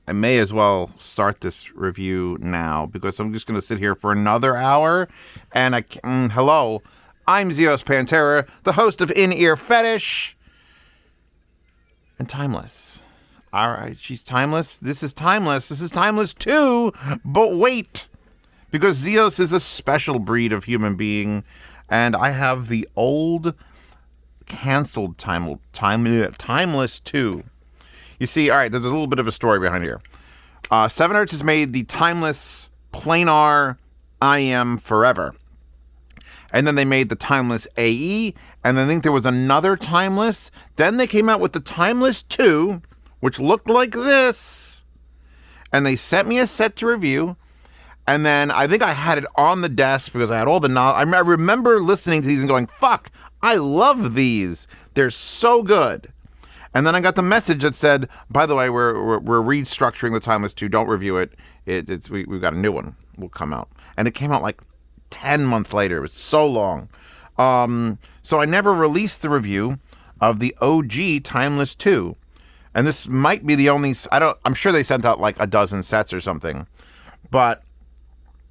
I may as well start this review now because I'm just going to sit here for another hour. And hello, I'm Zeos Pantera, the host of In-Ear Fetish and Timeless. All right, she's timeless. This is timeless. This is Timeless too. But wait, because Zeos is a special breed of human being, and I have the old canceled Timeless 2. You see, all right, there's a little bit of a story behind here. 7 has made the Timeless Planar IEM Forever. And then they made the Timeless AE, and I think there was another Timeless. Then they came out with the Timeless 2, which looked like this. And they sent me a set to review. And then I think I had it on the desk because I had all the I remember listening to these and going, fuck, I love these. They're so good. And then I got the message that said, by the way, we're restructuring the Timeless 2. Don't review it. We've got a new one will come out. And it came out like 10 months later. It was so long. So I never released the review of the OG Timeless 2. And this might be the only, I'm sure they sent out like a dozen sets or something. But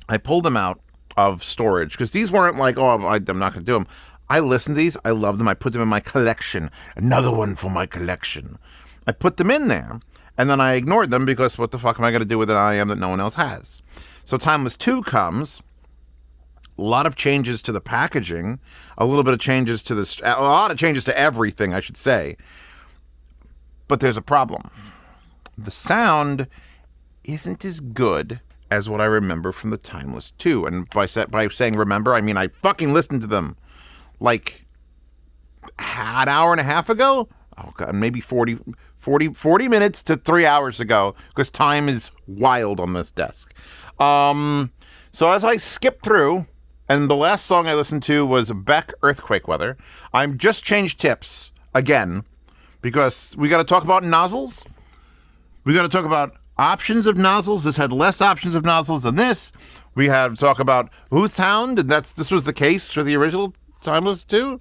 I pulled them out of storage because these weren't like, I'm not going to do them. I listened to these. I love them. I put them in my collection. Another one for my collection. I put them in there, and then I ignored them because what the fuck am I going to do with an IEM that no one else has? So Timeless 2 comes. A lot of changes to the packaging. A little bit of changes to a lot of changes to everything, I should say. But there's a problem. The sound isn't as good as what I remember from the Timeless 2. And by saying remember, I mean I fucking listened to them like an hour and a half ago. Oh God, maybe 40 minutes to 3 hours ago, because time is wild on this desk. So as I skip through, and the last song I listened to was Beck Earthquake Weather. I'm just changed tips again, because we got to talk about nozzles. We got to talk about options of nozzles. This had less options of nozzles than this. We had to talk about Hooth Hound, and this was the case for the original Timeless 2.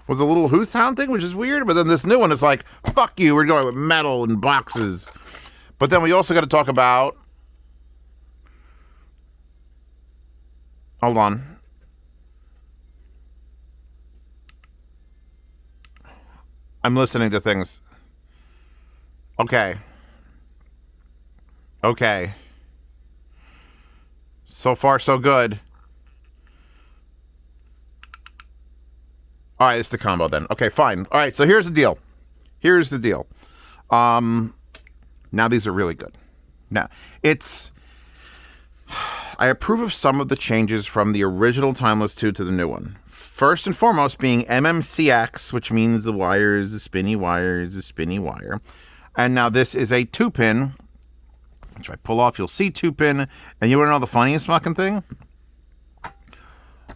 Was a little Hooth Hound thing, which is weird. But then this new one is like, fuck you, we're going with metal and boxes. But then we also got to talk about, hold on. I'm listening to things. Okay. So far, so good. All right, it's the combo then. Okay, fine. All right, so here's the deal. Now these are really good. Now, I approve of some of the changes from the original Timeless 2 to the new one. First and foremost being MMCX, which means the wire is a spinny wire. And now this is a 2-pin, which if I pull off, you'll see 2-pin. And you want to know the funniest fucking thing?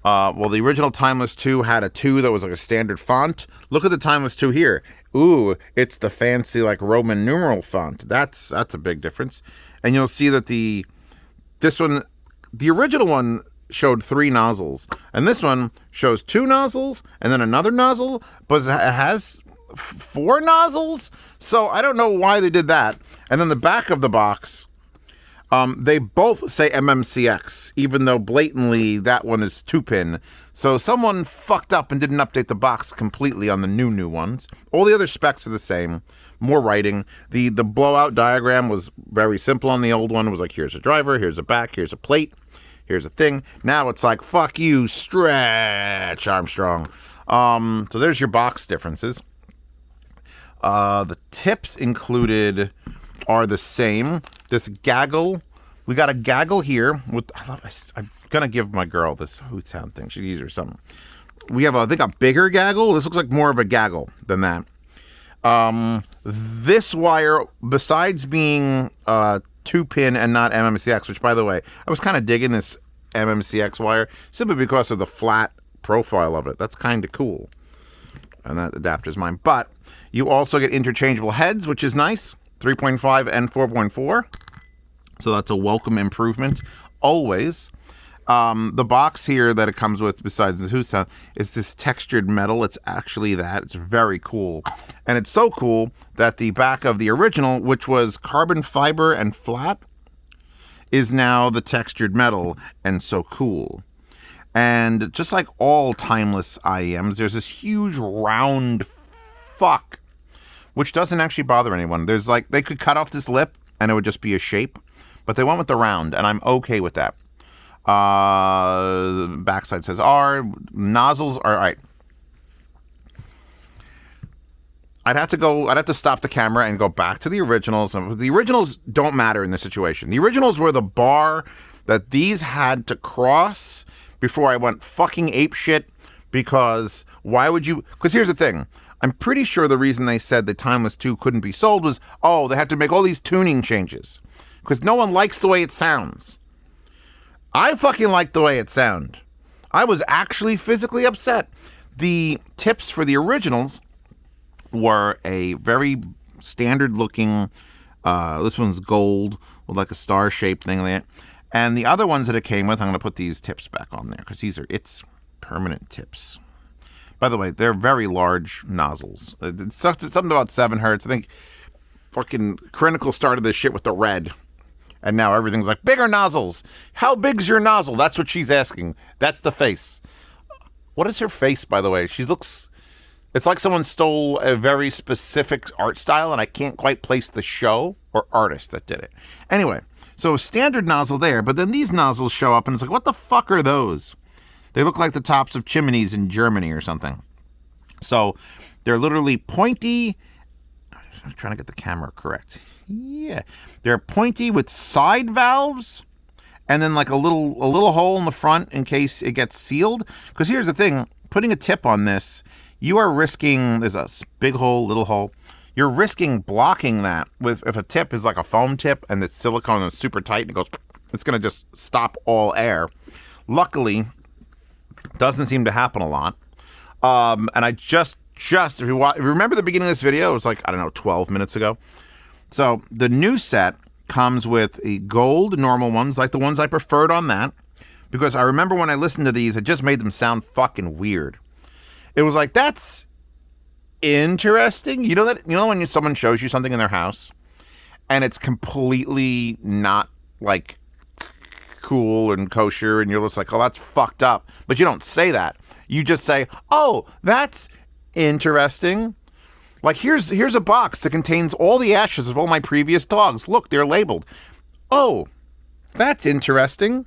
Well, the original Timeless 2 had a 2 that was like a standard font. Look at the Timeless 2 here. Ooh, it's the fancy like Roman numeral font. That's a big difference. And you'll see that the original one showed 3 nozzles, and this one shows 2 nozzles and then another nozzle, but it has 4 nozzles. So I don't know why they did that. And then the back of the box, they both say MMCX, even though blatantly that one is 2-pin. So someone fucked up and didn't update the box completely on the new ones. All the other specs are the same. More writing. The blowout diagram was very simple on the old one. It was like, here's a driver, here's a back, here's a plate, here's a thing. Now it's like, fuck you, Stretch Armstrong. So there's your box differences. The tips included are the same. This gaggle, we got a gaggle here. I'm going to give my girl this Hooth Hound thing. She needs her something. We have, I think, a bigger gaggle. This looks like more of a gaggle than that. This wire, besides being 2-pin and not MMCX, which, by the way, I was kind of digging this MMCX wire simply because of the flat profile of it. That's kind of cool. And that adapter's mine. But you also get interchangeable heads, which is nice. 3.5 and 4.4. So that's a welcome improvement, always. The box here that it comes with, besides the Who sound, is this textured metal. It's actually that. It's very cool. And it's so cool that the back of the original, which was carbon fiber and flat, is now the textured metal and so cool. And just like all Timeless IEMs, there's this huge round fuck, which doesn't actually bother anyone. There's like, they could cut off this lip and it would just be a shape, but they went with the round, and I'm okay with that. The backside says R. Nozzles are, all right. I'd have to stop the camera and go back to the originals. The originals don't matter in this situation. The originals were the bar that these had to cross before I went fucking apeshit, because why would you? Because here's the thing. I'm pretty sure the reason they said the Timeless 2 couldn't be sold was, oh, they had to make all these tuning changes because no one likes the way it sounds. I fucking like the way it sound. I was actually physically upset. The tips for the originals were a very standard looking, this one's gold with like a star shaped thing like that. And the other ones that it came with, I'm going to put these tips back on there because it's permanent tips. By the way, they're very large nozzles. It's something about 7 hertz. I think fucking Critical started this shit with the red. And now everything's like, bigger nozzles. How big's your nozzle? That's what she's asking. That's the face. What is her face, by the way? She looks... It's like someone stole a very specific art style, and I can't quite place the show or artist that did it. Anyway, so a standard nozzle there, but then these nozzles show up, and it's like, what the fuck are those? They look like the tops of chimneys in Germany or something. So they're literally pointy. I'm trying to get the camera correct. Yeah. They're pointy with side valves and then like a little hole in the front in case it gets sealed. Because here's the thing. Putting a tip on this, you are risking, there's a big hole, little hole. You're risking blocking that with, if a tip is like a foam tip and it's silicone and it's super tight and it goes, it's going to just stop all air. Luckily, doesn't seem to happen a lot. And I just if you remember the beginning of this video, it was like, I don't know, 12 minutes ago. So the new set comes with a gold normal ones, like the ones I preferred on that, because I remember when I listened to these, it just made them sound fucking weird. It was like, that's interesting. You know when someone shows you something in their house and it's completely not like cool and kosher, and you're just like, oh, that's fucked up. But you don't say that. You just say, oh, that's interesting. Like, here's a box that contains all the ashes of all my previous dogs. Look, they're labeled. Oh, that's interesting.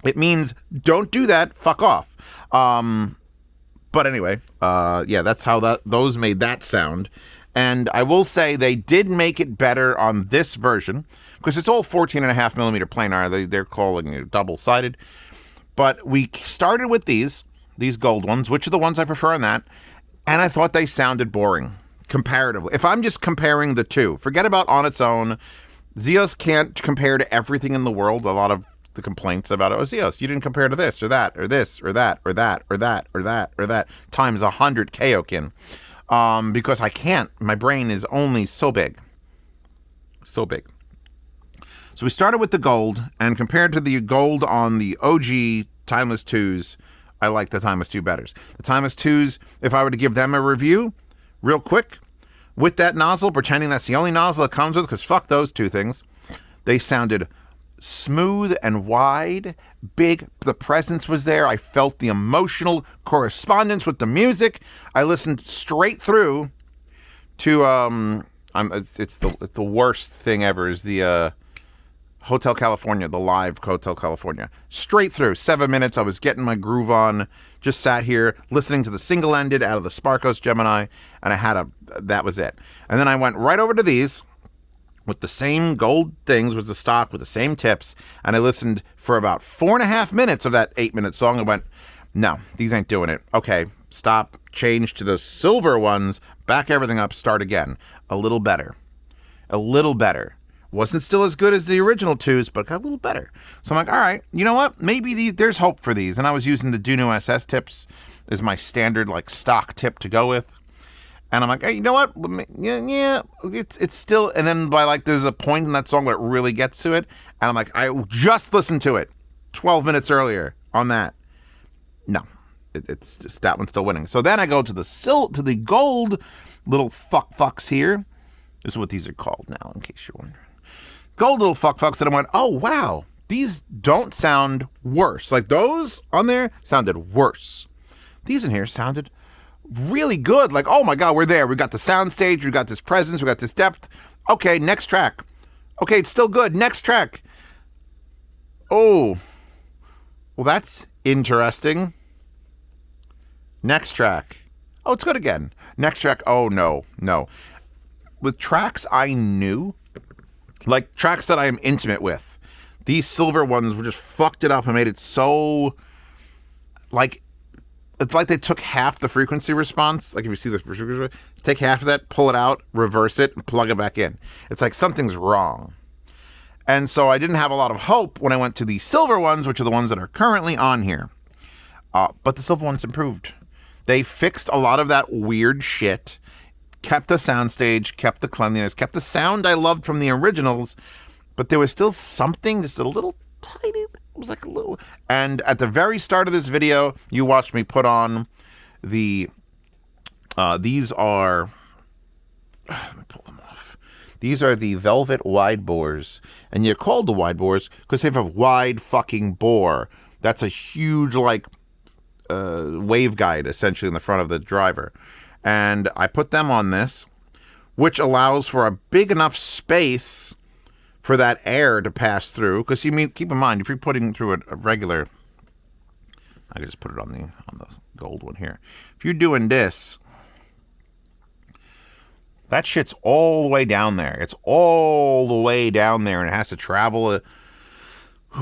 It means don't do that. Fuck off. But anyway, yeah, that's how those made that sound. And I will say they did make it better on this version because it's all 14.5 millimeter planar. They're calling it double-sided. But we started with these gold ones, which are the ones I prefer on that. And I thought they sounded boring comparatively. If I'm just comparing the two, forget about on its own. Zeos can't compare to everything in the world. A lot of the complaints about it, oh, Zeos, you didn't compare to this or that or this or that or that or that or that or that times 100 Kaioken. Because I can't. My brain is only so big. So big. So we started with the gold, and compared to the gold on the OG Timeless 2s, I like the Timeless 2 better. The Timeless 2s, if I were to give them a review, real quick, with that nozzle, pretending that's the only nozzle it comes with, because fuck those two things, they sounded smooth and wide, big. The presence was there. I felt the emotional correspondence with the music. I listened straight through to it's the worst thing ever is the Hotel California, the live Hotel California. Straight through 7 minutes. I was getting my groove on. Just sat here listening to the single ended out of the Sparkos Gemini, and that was it. And then I went right over to these with the same gold things, with the stock, with the same tips, and I listened for about 4.5 minutes of that 8-minute song and went, no, these ain't doing it. Okay, stop, change to the silver ones, back everything up, start again. A little better. Wasn't still as good as the original 2s, but got a little better. So I'm like, all right, you know what? Maybe there's hope for these. And I was using the Duno SS tips as my standard, like, stock tip to go with. And I'm like, hey, you know what? Yeah, it's still... And then by, like, there's a point in that song where it really gets to it. And I'm like, I just listened to it. 12 minutes earlier on that. No, it's just that one's still winning. So then I go to the gold little fucks here. This is what these are called now, in case you're wondering. Gold little fucks that I went, oh wow, these don't sound worse. Like those on there sounded worse. These in here sounded really good. Like, oh my God, we're there. We got the sound stage. We got this presence. We got this depth. Okay, next track. Okay, it's still good. Next track. Oh, well, that's interesting. Next track. Oh, it's good again. Next track. Oh, no. With tracks I knew, like tracks that I am intimate with, these silver ones were just fucked it up and made it so, like, it's like they took half the frequency response. Like if you see this, take half of that, pull it out, reverse it, and plug it back in. It's like something's wrong. And so I didn't have a lot of hope when I went to the silver ones, which are the ones that are currently on here. But the silver ones improved. They fixed a lot of that weird shit, kept the soundstage, kept the cleanliness, kept the sound I loved from the originals, but there was still something, just a little tiny, it was like a little, and at the very start of this video, you watched me put on the, these are, let me pull them off. These are the velvet wide bores, and you're called the wide bores because they have a wide fucking bore. That's a huge, like, wave guide, essentially, in the front of the driver. And I put them on this, which allows for a big enough space for that air to pass through. Because keep in mind, if you're putting through a regular, I can just put it on the gold one here. If you're doing this, that shit's all the way down there. It's all the way down there, and it has to travel.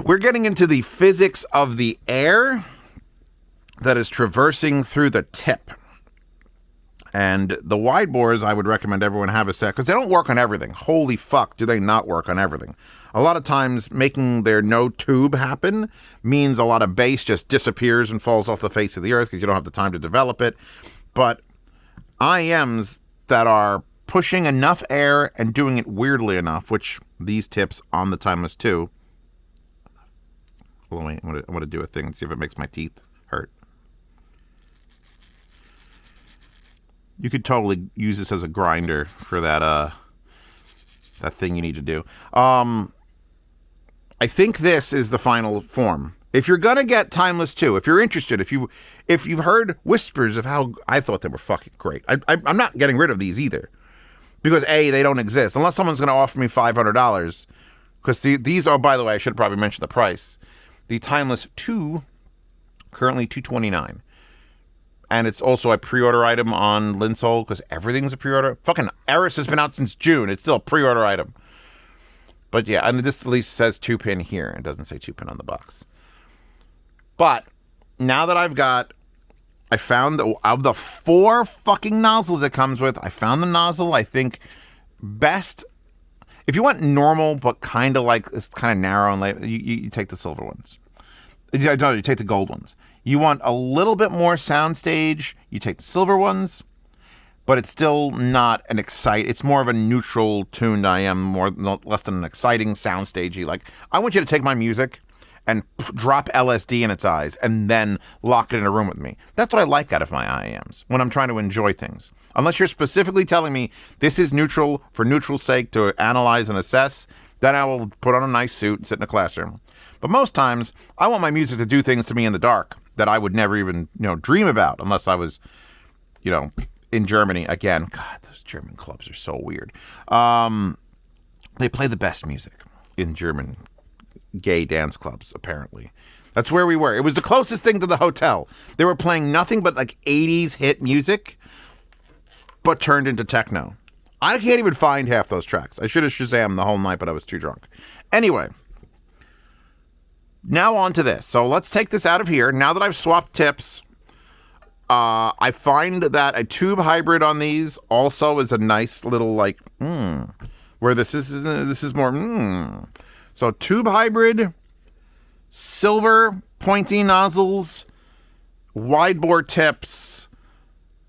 We're getting into the physics of the air that is traversing through the tip. And the wide bores, I would recommend everyone have a set, because they don't work on everything. Holy fuck, do they not work on everything. A lot of times, making their no tube happen means a lot of bass just disappears and falls off the face of the earth because you don't have the time to develop it. But IEMs that are pushing enough air and doing it weirdly enough, which these tips on the Timeless II. Hold on, wait, I'm going to do a thing and see if it makes my teeth hurt. You could totally use this as a grinder for that thing you need to do. I think this is the final form. If you're gonna get Timeless II, if you're interested, if you've heard whispers of how I thought they were fucking great, I'm not getting rid of these either, because A, they don't exist unless someone's gonna offer me $500. Because these are, by the way, I should probably mention the price. The Timeless II, currently $229. And it's also a pre-order item on Linsole, because everything's a pre-order. Fucking Eris has been out since June. It's still a pre-order item. But yeah, and this at least says 2-pin here. It doesn't say 2-pin on the box. But now that I found of the 4 fucking nozzles it comes with, I found the nozzle I think best. If you want normal, but kind of like, it's kind of narrow and you take the silver ones. You take the gold ones. You want a little bit more soundstage, you take the silver ones, but it's still not an it's more of a neutral tuned IEM, less than an exciting soundstagey. Like, I want you to take my music and drop LSD in its eyes and then lock it in a room with me. That's what I like out of my IEMs when I'm trying to enjoy things. Unless you're specifically telling me this is neutral for neutral's sake to analyze and assess, then I will put on a nice suit and sit in a classroom. But most times, I want my music to do things to me in the dark that I would never even, dream about unless I was, in Germany. Again, God, those German clubs are so weird. They play the best music in German gay dance clubs, apparently. That's where we were. It was the closest thing to the hotel. They were playing nothing but like 80s hit music, but turned into techno. I can't even find half those tracks. I should have Shazammed the whole night, but I was too drunk. Anyway. Now on to this. So let's take this out of here. Now that I've swapped tips, I find that a tube hybrid on these also is a nice little where this is more So tube hybrid, silver pointy nozzles, wide bore tips,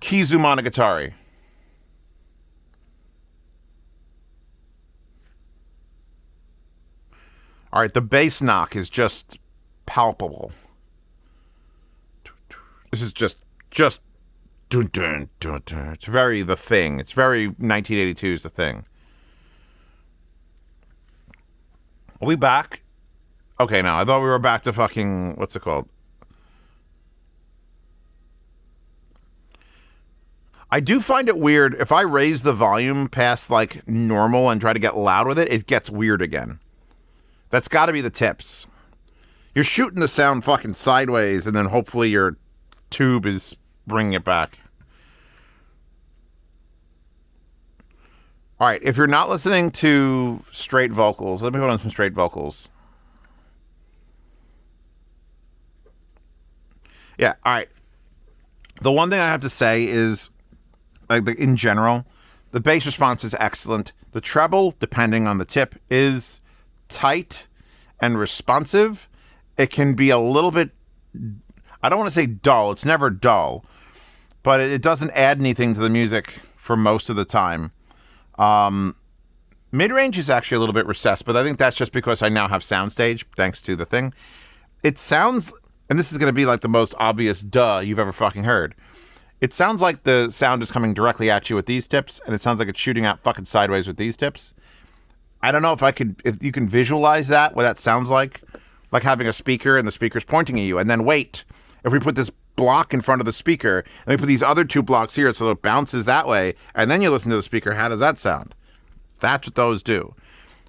Kizu Monogatari. All right, the bass knock is just palpable. This is just dun, dun, dun, dun. It's very The Thing. It's very 1982's The Thing. Are we back? Okay, no, I thought we were back to fucking, what's it called? I do find it weird. If I raise the volume past like normal and try to get loud with it, it gets weird again. That's got to be the tips. You're shooting the sound fucking sideways, and then hopefully your tube is bringing it back. All right, if you're not listening to straight vocals, let me put on some straight vocals. Yeah, all right. The one thing I have to say is, like, in general, the bass response is excellent. The treble, depending on the tip, is tight and responsive. It can be a little bit, I don't want to say dull. It's never dull, but it doesn't add anything to the music for most of the time. Mid-range is actually a little bit recessed, but I think that's just because I now have Soundstage, thanks to the thing. It sounds, and this is going to be like the most obvious duh you've ever fucking heard. It sounds like the sound is coming directly at you with these tips, and it sounds like it's shooting out fucking sideways with these tips. I don't know if you can visualize that, what that sounds like having a speaker and the speaker's pointing at you, and then wait. If we put this block in front of the speaker, and we put these other two blocks here so it bounces that way, and then you listen to the speaker, how does that sound? That's what those do.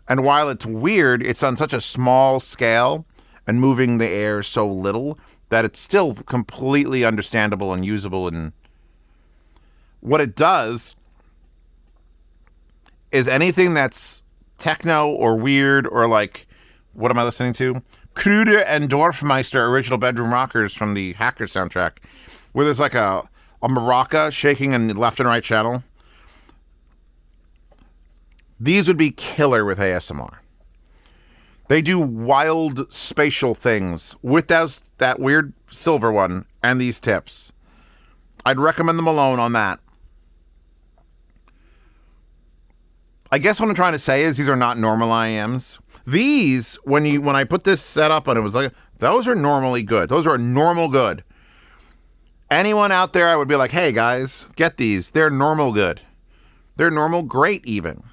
And while it's weird, it's on such a small scale and moving the air so little that it's still completely understandable and usable. And what it does is anything that's techno or weird or like, what am I listening to? Kruder and Dorfmeister original bedroom rockers from the Hacker soundtrack, where there's like a maraca shaking in the left and right channel. These would be killer with ASMR. They do wild spatial things with that weird silver one and these tips. I'd recommend them alone on that. I guess what I'm trying to say is these are not normal IEMs. These, when I put this set up and it was like, those are normally good. Those are normal good. Anyone out there, I would be like, hey guys, get these. They're normal good. They're normal great even.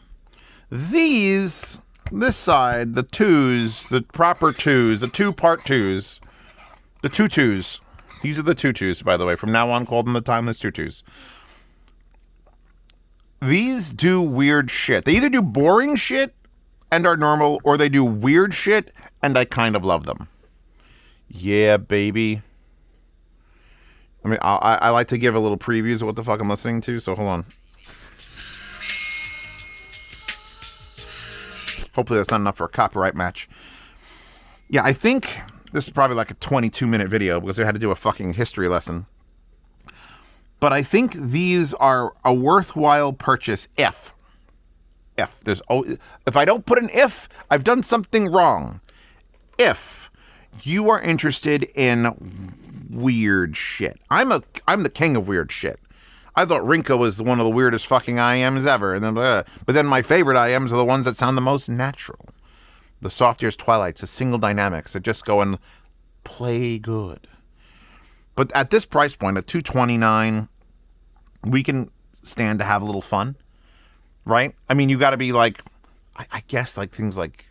These, this side, the twos, the proper twos, the two-part twos, the tutus. These are the tutus, by the way. From now on, call them the Timeless tutus. These do weird shit. They either do boring shit and are normal, or they do weird shit, and I kind of love them. Yeah, baby. I mean, I like to give a little previews of what the fuck I'm listening to, so hold on. Hopefully that's not enough for a copyright match. Yeah, I think this is probably like a 22-minute video because I had to do a fucking history lesson. But I think these are a worthwhile purchase if I don't put an if, I've done something wrong. If you are interested in weird shit. I'm the king of weird shit. I thought Rinko was one of the weirdest fucking IEMs ever, and then but then my favorite IEMs are the ones that sound the most natural. The Soft Ears Twilights, the single dynamics that just go and play good. But at this price point, at $229, we can stand to have a little fun. Right? I mean, you got to be like, I guess like things like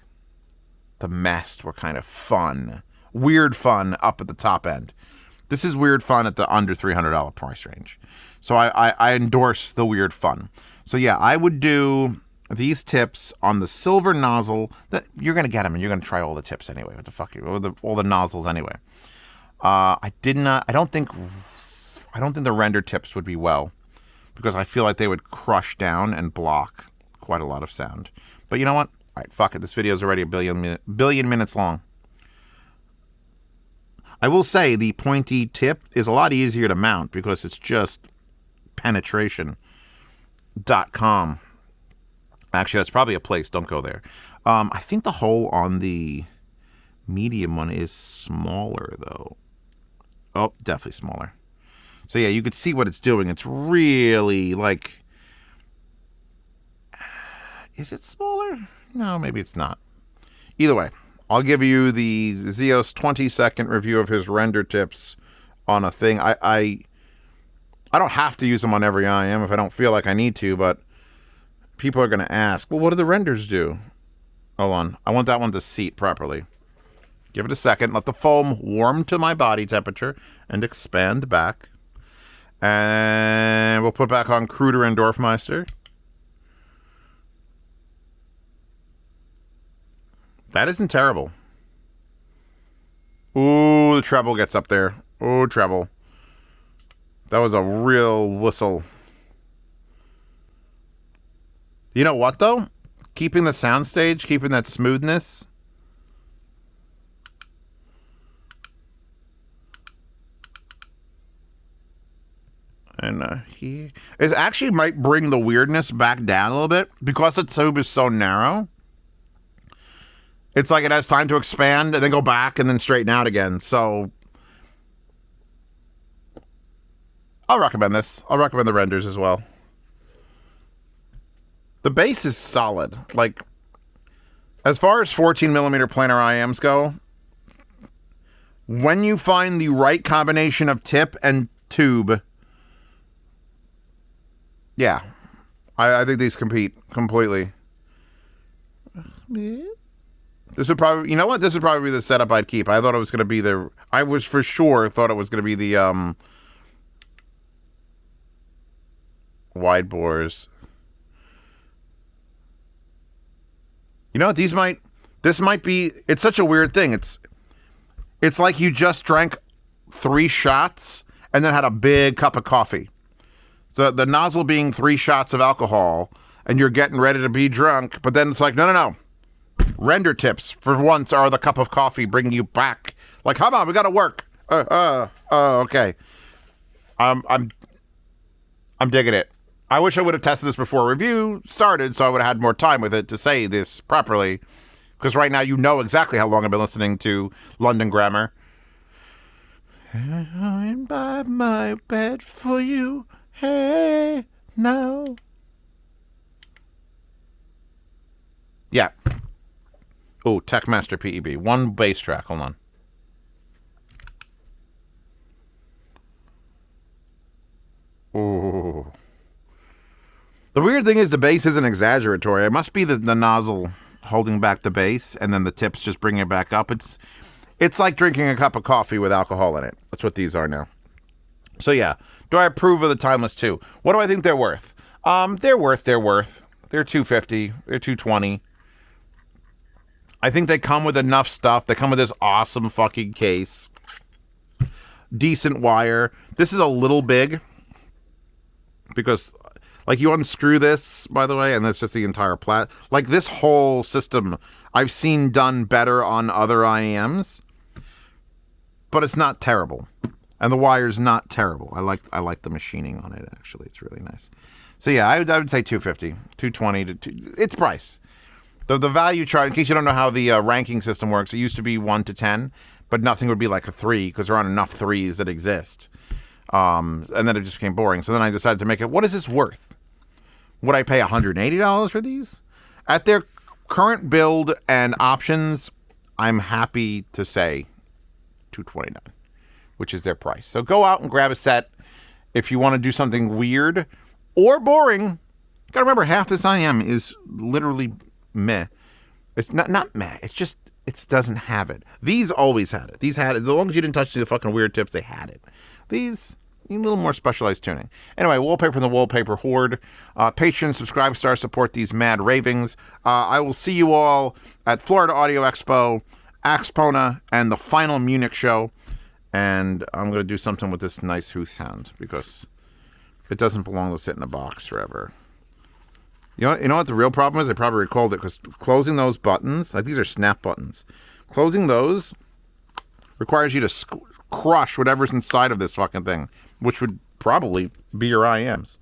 The Mist were kind of fun. Weird fun up at the top end. This is weird fun at the under $300 price range. So I endorse the weird fun. So yeah, I would do these tips on the silver nozzle. That you're going to get them and you're going to try all the tips anyway. What the fuck? All the nozzles anyway. I don't think the render tips would be well, because I feel like they would crush down and block quite a lot of sound. But you know what? All right, fuck it. This video is already a billion minutes long. I will say the pointy tip is a lot easier to mount because it's just penetration.com. Actually, that's probably a place. Don't go there. I think the hole on the medium one is smaller, though. Oh, definitely smaller. So yeah, you could see what it's doing. It's really like... Is it smaller? No, maybe it's not. Either way, I'll give you the Zeos 20-second review of his render tips on a thing. I don't have to use them on every IEM if I don't feel like I need to, but people are going to ask, well, what do the renders do? Hold on. I want that one to seat properly. Give it a second. Let the foam warm to my body temperature and expand back. And we'll put back on Kruder and Dorfmeister. That isn't terrible. Ooh, the treble gets up there. Ooh, treble. That was a real whistle. You know what, though? Keeping the soundstage, keeping that smoothness. And it actually might bring the weirdness back down a little bit because the tube is so narrow. It's like it has time to expand and then go back and then straighten out again. So I'll recommend this. I'll recommend the renders as well. The base is solid. Like, as far as 14mm planar IEMs go, when you find the right combination of tip and tube, yeah, I think these compete completely. This would probably, you know what? This would probably be the setup I'd keep. I thought it was going to be I was for sure thought it was going to be the wide bores. You know, this might be, it's such a weird thing. It's like you just drank 3 shots and then had a big cup of coffee. So the nozzle being 3 shots of alcohol and you're getting ready to be drunk, but then it's like, no. Render tips for once are the cup of coffee bringing you back. Like, come on, we got to work. Okay. I'm digging it. I wish I would have tested this before review started, so I would have had more time with it to say this properly. Because right now you know exactly how long I've been listening to London Grammar. I'm by my bed for you. Hey, now. Yeah. Oh, Techmaster PEB. 1 bass track. Hold on. Oh. The weird thing is the bass isn't exaggeratory. It must be the nozzle holding back the bass and then the tips just bringing it back up. It's like drinking a cup of coffee with alcohol in it. That's what these are now. So yeah, do I approve of the Timeless 2? What do I think they're worth? They're worth. They're $250. They're $220. I think they come with enough stuff. They come with this awesome fucking case. Decent wire. This is a little big because, like, you unscrew this, by the way, and that's just the entire like, this whole system I've seen done better on other IEMs, but it's not terrible. And the wire's not terrible. I like the machining on it, actually. It's really nice. So yeah, I would say $250, $220 it's price. The value chart, in case you don't know how the ranking system works, it used to be 1 to 10, but nothing would be like a 3 because there aren't enough 3s that exist. And then it just became boring. So then I decided to make it, what is this worth? Would I pay $180 for these? At their current build and options, I'm happy to say $229, which is their price. So go out and grab a set if you want to do something weird or boring. You gotta remember, half this IEM is literally meh. It's not meh. It's just, it doesn't have it. These always had it. These had it. As long as you didn't touch the fucking weird tips, they had it. These, a little more specialized tuning. Anyway, wallpaper in the wallpaper horde. Patreon, subscribe, star, support these mad ravings. I will see you all at Florida Audio Expo, Axpona, and the final Munich show. And I'm going to do something with this nice Huth sound because it doesn't belong to sit in a box forever. You know what the real problem is? I probably recalled it because closing those buttons, like these are snap buttons, closing those requires you to crush whatever's inside of this fucking thing, which would probably be your IEMs.